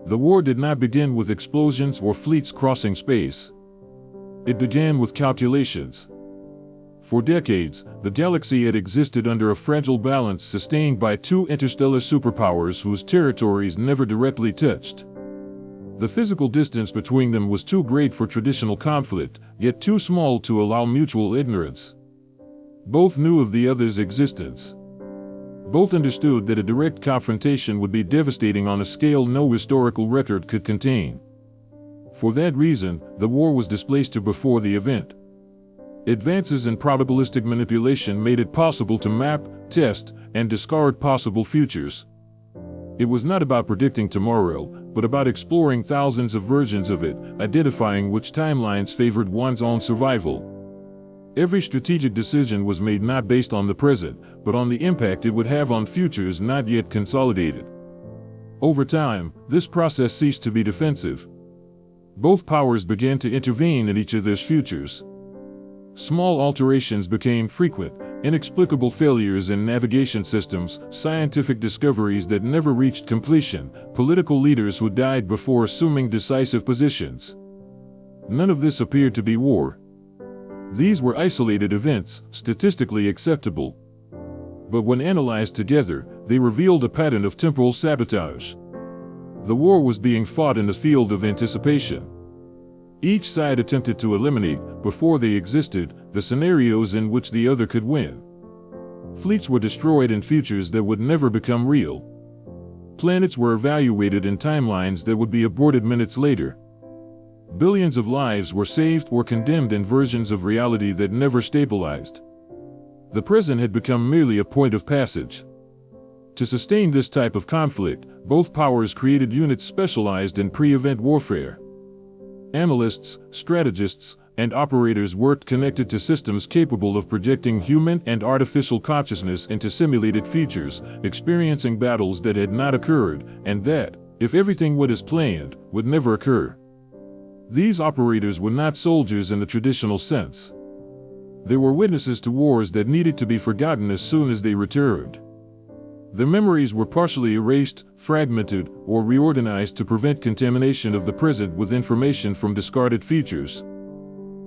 The war did not begin with explosions or fleets crossing space. It began with calculations. For decades, the galaxy had existed under a fragile balance sustained by two interstellar superpowers whose territories never directly touched. The physical distance between them was too great for traditional conflict, yet too small to allow mutual ignorance. Both knew of the other's existence. Both understood that a direct confrontation would be devastating on a scale no historical record could contain. For that reason, the war was displaced to before the event. Advances in probabilistic manipulation made it possible to map, test, and discard possible futures. It was not about predicting tomorrow, but about exploring thousands of versions of it, identifying which timelines favored one's own survival. Every strategic decision was made not based on the present, but on the impact it would have on futures not yet consolidated. Over time, this process ceased to be defensive. Both powers began to intervene in each other's futures. Small alterations became frequent, inexplicable failures in navigation systems, scientific discoveries that never reached completion, political leaders who died before assuming decisive positions. None of this appeared to be war. These were isolated events, statistically acceptable. But when analyzed together, they revealed a pattern of temporal sabotage. The war was being fought in the field of anticipation. Each side attempted to eliminate, before they existed, the scenarios in which the other could win. Fleets were destroyed in futures that would never become real. Planets were evaluated in timelines that would be aborted minutes later. Billions of lives were saved or condemned in versions of reality that never stabilized. The present had become merely a point of passage. To sustain this type of conflict, both powers created units specialized in pre-event warfare. Analysts, strategists, and operators worked connected to systems capable of projecting human and artificial consciousness into simulated futures, experiencing battles that had not occurred, and that, if everything went as planned, would never occur. These operators were not soldiers in the traditional sense. They were witnesses to wars that needed to be forgotten as soon as they returned. Their memories were partially erased, fragmented, or reorganized to prevent contamination of the present with information from discarded futures.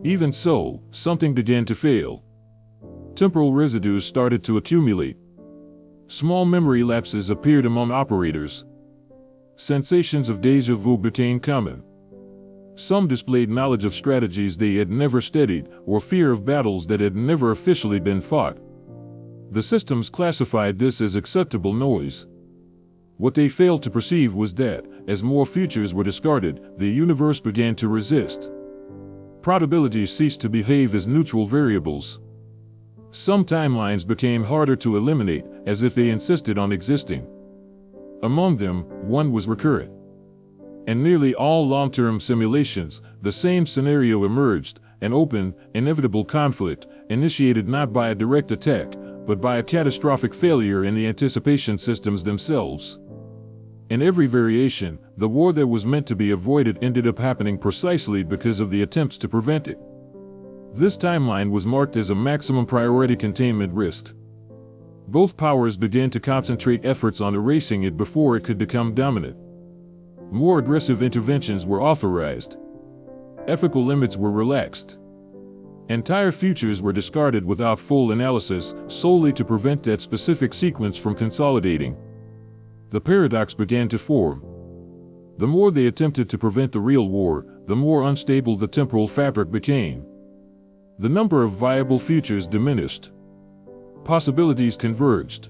Even so, something began to fail. Temporal residues started to accumulate. Small memory lapses appeared among operators. Sensations of déjà vu became common. Some displayed knowledge of strategies they had never studied, or fear of battles that had never officially been fought. The systems classified this as acceptable noise. What they failed to perceive was that, as more futures were discarded, the universe began to resist. Probabilities ceased to behave as neutral variables. Some timelines became harder to eliminate, as if they insisted on existing. Among them, one was recurrent. In nearly all long-term simulations, the same scenario emerged, an open, inevitable conflict, initiated not by a direct attack, but by a catastrophic failure in the anticipation systems themselves. In every variation, the war that was meant to be avoided ended up happening precisely because of the attempts to prevent it. This timeline was marked as a maximum priority containment risk. Both powers began to concentrate efforts on erasing it before it could become dominant. More aggressive interventions were authorized. Ethical limits were relaxed. Entire futures were discarded without full analysis, solely to prevent that specific sequence from consolidating. The paradox began to form. The more they attempted to prevent the real war, the more unstable the temporal fabric became. The number of viable futures diminished. Possibilities converged.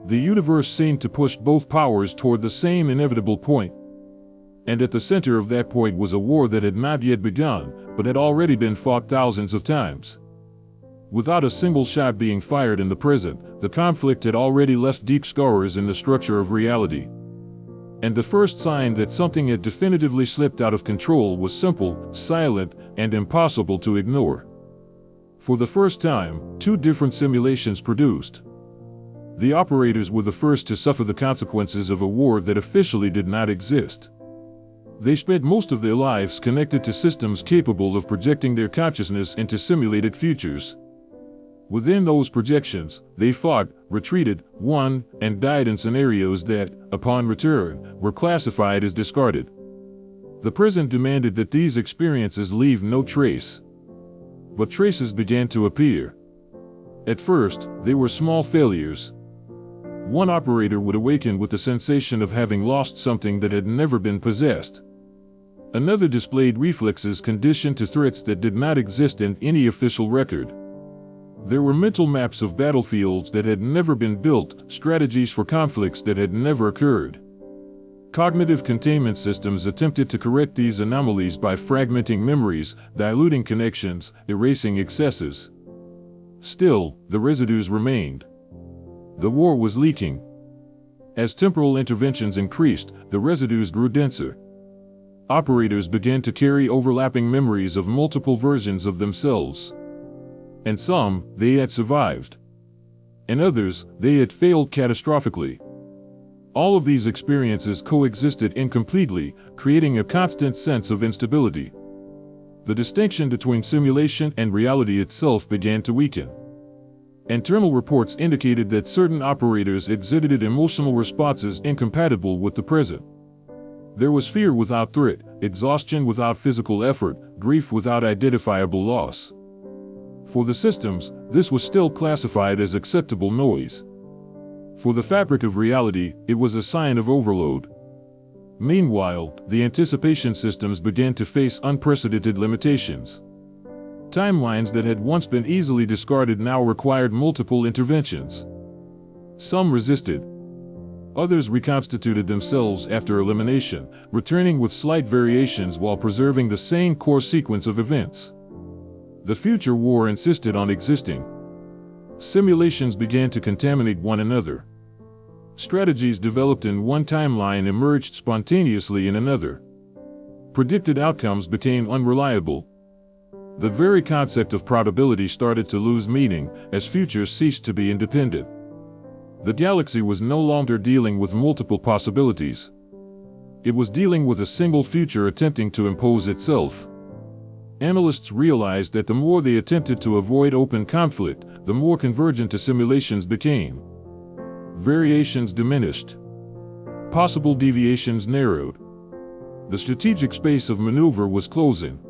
The universe seemed to push both powers toward the same inevitable point. And at the center of that point was a war that had not yet begun, but had already been fought thousands of times. Without a single shot being fired in the present, the conflict had already left deep scars in the structure of reality. And the first sign that something had definitively slipped out of control was simple, silent, and impossible to ignore. For the first time, two different simulations produced. The operators were the first to suffer the consequences of a war that officially did not exist. They spent most of their lives connected to systems capable of projecting their consciousness into simulated futures. Within those projections, they fought, retreated, won, and died in scenarios that, upon return, were classified as discarded. The present demanded that these experiences leave no trace. But traces began to appear. At first, they were small failures. One operator would awaken with the sensation of having lost something that had never been possessed. Another displayed reflexes conditioned to threats that did not exist in any official record. There were mental maps of battlefields that had never been built, strategies for conflicts that had never occurred. Cognitive containment systems attempted to correct these anomalies by fragmenting memories, diluting connections, erasing excesses. Still, the residues remained. The war was leaking. As temporal interventions increased, the residues grew denser. Operators began to carry overlapping memories of multiple versions of themselves. And some, they had survived. In others, they had failed catastrophically. All of these experiences coexisted incompletely, creating a constant sense of instability. The distinction between simulation and reality itself began to weaken. Internal reports indicated that certain operators exhibited emotional responses incompatible with the present. There was fear without threat, exhaustion without physical effort, grief without identifiable loss. For the systems, this was still classified as acceptable noise. For the fabric of reality, it was a sign of overload. Meanwhile, the anticipation systems began to face unprecedented limitations. Timelines that had once been easily discarded now required multiple interventions. Some resisted. Others reconstituted themselves after elimination, returning with slight variations while preserving the same core sequence of events. The future war insisted on existing. Simulations began to contaminate one another. Strategies developed in one timeline emerged spontaneously in another. Predicted outcomes became unreliable. The very concept of probability started to lose meaning as futures ceased to be independent. The galaxy was no longer dealing with multiple possibilities. It was dealing with a single future attempting to impose itself. Analysts realized that the more they attempted to avoid open conflict, the more convergent the simulations became. Variations diminished. Possible deviations narrowed. The strategic space of maneuver was closing.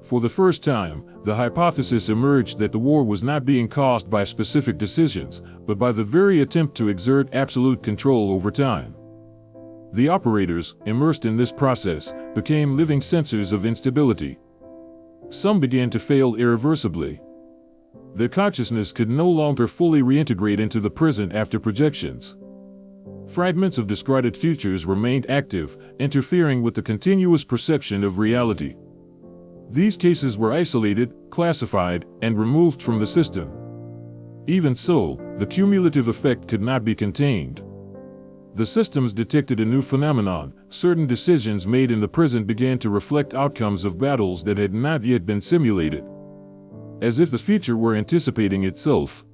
For the first time, the hypothesis emerged that the war was not being caused by specific decisions, but by the very attempt to exert absolute control over time. The operators, immersed in this process, became living sensors of instability. Some began to fail irreversibly. Their consciousness could no longer fully reintegrate into the present after projections. Fragments of discarded futures remained active, interfering with the continuous perception of reality. These cases were isolated, classified, and removed from the system. Even so, the cumulative effect could not be contained. The systems detected a new phenomenon. Certain decisions made in the present began to reflect outcomes of battles that had not yet been simulated. As if the future were anticipating itself.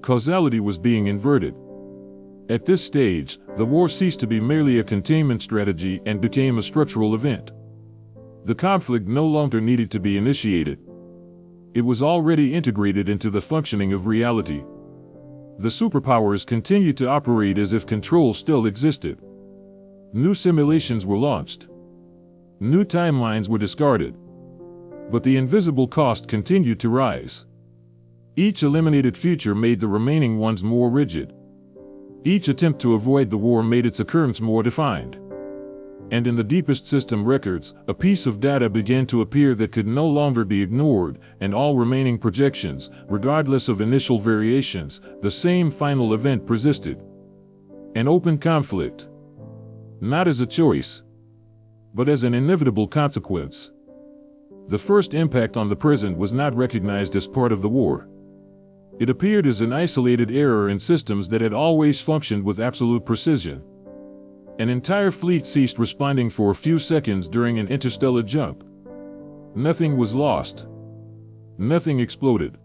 Causality was being inverted. At this stage, the war ceased to be merely a containment strategy and became a structural event. The conflict no longer needed to be initiated. It was already integrated into the functioning of reality. The superpowers continued to operate as if control still existed. New simulations were launched. New timelines were discarded. But the invisible cost continued to rise. Each eliminated future made the remaining ones more rigid. Each attempt to avoid the war made its occurrence more defined. And in the deepest system records, a piece of data began to appear that could no longer be ignored, and all remaining projections, regardless of initial variations, the same final event persisted. An open conflict. Not as a choice, but as an inevitable consequence. The first impact on the present was not recognized as part of the war. It appeared as an isolated error in systems that had always functioned with absolute precision. An entire fleet ceased responding for a few seconds during an interstellar jump. Nothing was lost. Nothing exploded.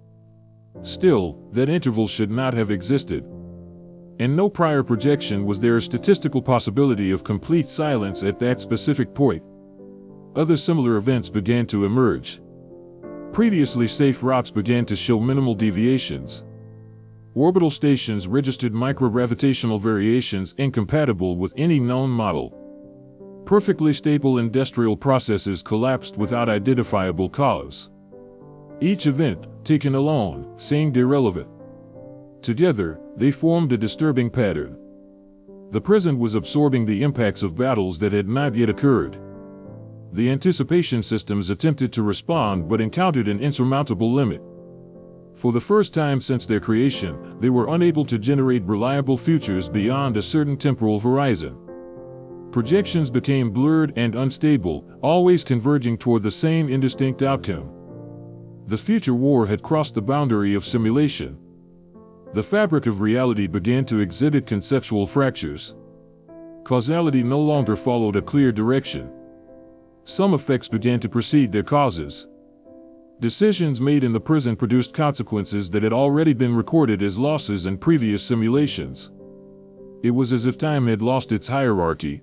Still, that interval should not have existed. In no prior projection was there a statistical possibility of complete silence at that specific point. Other similar events began to emerge. previously safe routes began to show minimal deviations. Orbital stations registered microgravitational variations incompatible with any known model. Perfectly stable industrial processes collapsed without identifiable cause. Each event, taken alone, seemed irrelevant. Together, they formed a disturbing pattern. The present was absorbing the impacts of battles that had not yet occurred. The anticipation systems attempted to respond but encountered an insurmountable limit. For the first time since their creation, they were unable to generate reliable futures beyond a certain temporal horizon. Projections became blurred and unstable, always converging toward the same indistinct outcome. The future war had crossed the boundary of simulation. The fabric of reality began to exhibit conceptual fractures. Causality no longer followed a clear direction. Some effects began to precede their causes. Decisions made in the present produced consequences that had already been recorded as losses in previous simulations. It was as if time had lost its hierarchy.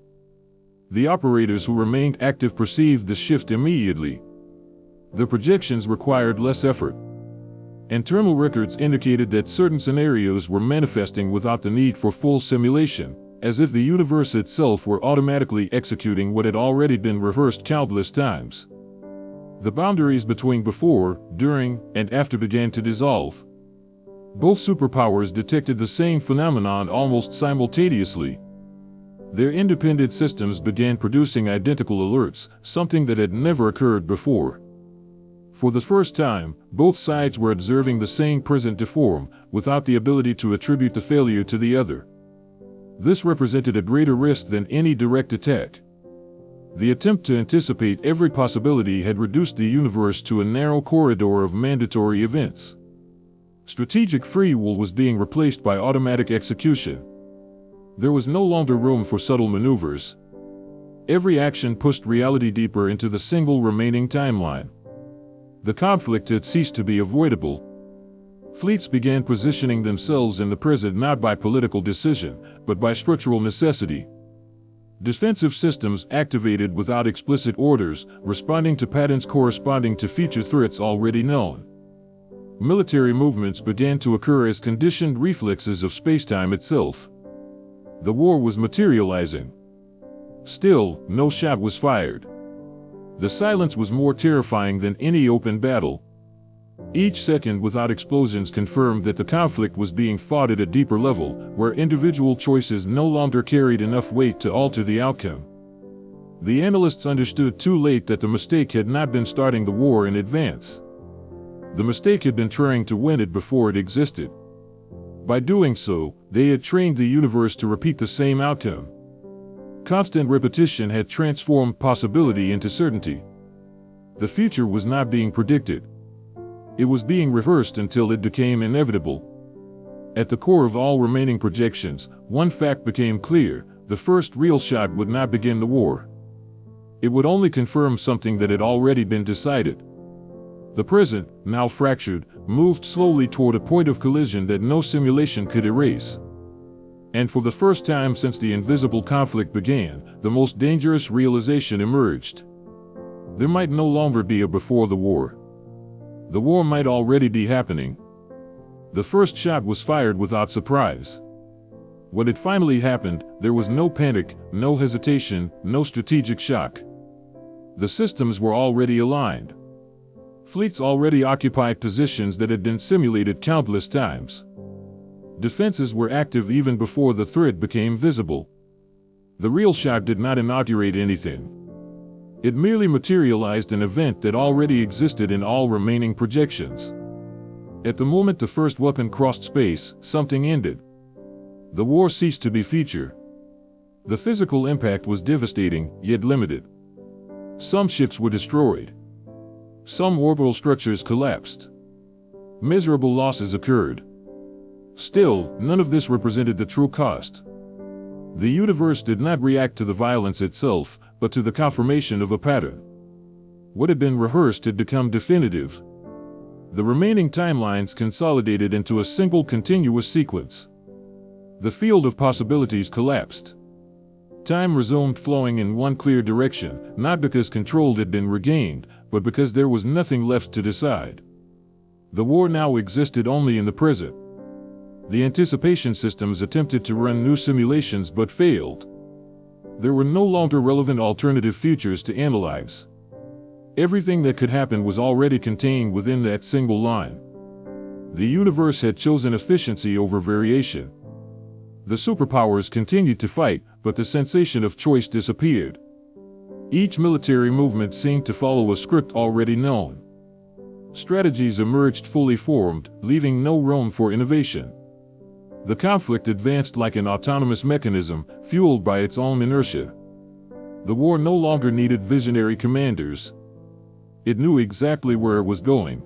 The operators who remained active perceived the shift immediately. The projections required less effort. Internal records indicated that certain scenarios were manifesting without the need for full simulation, as if the universe itself were automatically executing what had already been rehearsed countless times. The boundaries between before, during, and after began to dissolve. Both superpowers detected the same phenomenon almost simultaneously. Their independent systems began producing identical alerts, something that had never occurred before. For the first time, both sides were observing the same present deform, without the ability to attribute the failure to the other. This represented a greater risk than any direct attack. The attempt to anticipate every possibility had reduced the universe to a narrow corridor of mandatory events. Strategic free will was being replaced by automatic execution. There was no longer room for subtle maneuvers. Every action pushed reality deeper into the single remaining timeline. The conflict had ceased to be avoidable. Fleets began positioning themselves in the present not by political decision, but by structural necessity. Defensive systems activated without explicit orders, responding to patterns corresponding to future threats already known. Military movements began to occur as conditioned reflexes of spacetime itself. The war was materializing. Still, no shot was fired. The silence was more terrifying than any open battle. Each second without explosions confirmed that the conflict was being fought at a deeper level, where individual choices no longer carried enough weight to alter the outcome. The analysts understood too late that the mistake had not been starting the war in advance. The mistake had been trying to win it before it existed. By doing so, they had trained the universe to repeat the same outcome. Constant repetition had transformed possibility into certainty. The future was not being predicted. It was being rehearsed until it became inevitable. At the core of all remaining projections, one fact became clear: the first real shot would not begin the war. It would only confirm something that had already been decided. The present, now fractured, moved slowly toward a point of collision that no simulation could erase. And for the first time since the invisible conflict began, the most dangerous realization emerged. There might no longer be a before the war. The war might already be happening. The first shot was fired without surprise. When it finally happened, there was no panic, no hesitation, no strategic shock. The systems were already aligned. Fleets already occupied positions that had been simulated countless times. Defenses were active even before the threat became visible. The real shot did not inaugurate anything. It merely materialized an event that already existed in all remaining projections. At the moment the first weapon crossed space, something ended. The war ceased to be feature. The physical impact was devastating, yet limited. Some ships were destroyed. Some orbital structures collapsed. Miserable losses occurred. Still, none of this represented the true cost. The universe did not react to the violence itself, but to the confirmation of a pattern. What had been rehearsed had become definitive. The remaining timelines consolidated into a single continuous sequence. The field of possibilities collapsed. Time resumed flowing in one clear direction, not because control had been regained, but because there was nothing left to decide. The war now existed only in the present. The anticipation systems attempted to run new simulations but failed. There were no longer relevant alternative futures to analyze. Everything that could happen was already contained within that single line. The universe had chosen efficiency over variation. The superpowers continued to fight, but the sensation of choice disappeared. Each military movement seemed to follow a script already known. Strategies emerged fully formed, leaving no room for innovation. The conflict advanced like an autonomous mechanism, fueled by its own inertia. The war no longer needed visionary commanders. It knew exactly where it was going.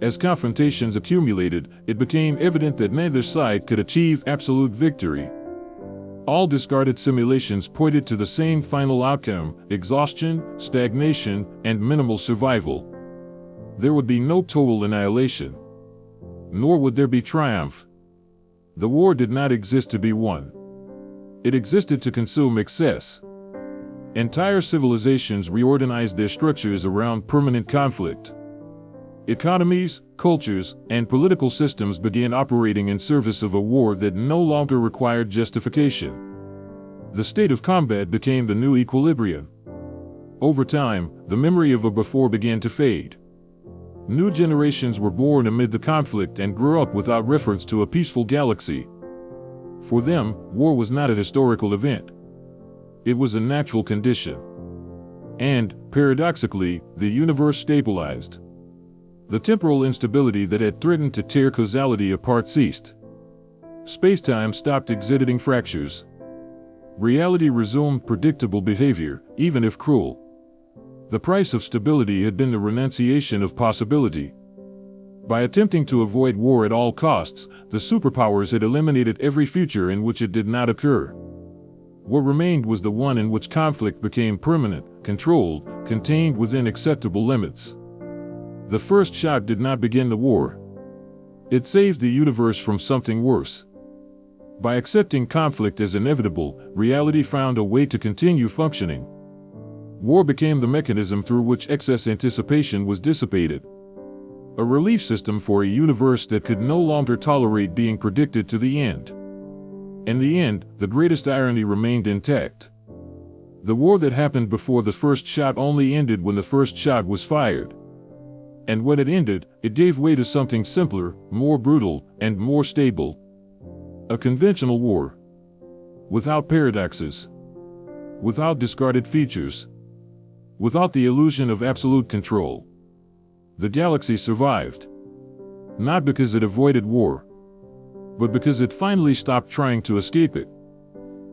As confrontations accumulated, it became evident that neither side could achieve absolute victory. All discarded simulations pointed to the same final outcome: exhaustion, stagnation, and minimal survival. There would be no total annihilation. Nor would there be triumph. The war did not exist to be won. It existed to consume excess. Entire civilizations reorganized their structures around permanent conflict. Economies, cultures, and political systems began operating in service of a war that no longer required justification. The state of combat became the new equilibrium. Over time, the memory of a before began to fade. New generations were born amid the conflict and grew up without reference to a peaceful galaxy. For them, war was not a historical event. It was a natural condition. And, paradoxically, the universe stabilized. The temporal instability that had threatened to tear causality apart ceased. Space-time stopped exhibiting fractures. Reality resumed predictable behavior, even if cruel. The price of stability had been the renunciation of possibility. By attempting to avoid war at all costs, the superpowers had eliminated every future in which it did not occur. What remained was the one in which conflict became permanent, controlled, contained within acceptable limits. The first shot did not begin the war. It saved the universe from something worse. By accepting conflict as inevitable, reality found a way to continue functioning. War became the mechanism through which excess anticipation was dissipated. A relief system for a universe that could no longer tolerate being predicted to the end. In the end, the greatest irony remained intact. The war that happened before the first shot only ended when the first shot was fired. And when it ended, it gave way to something simpler, more brutal, and more stable. A conventional war. Without paradoxes. Without discarded features. Without the illusion of absolute control. The galaxy survived. Not because it avoided war, but because it finally stopped trying to escape it.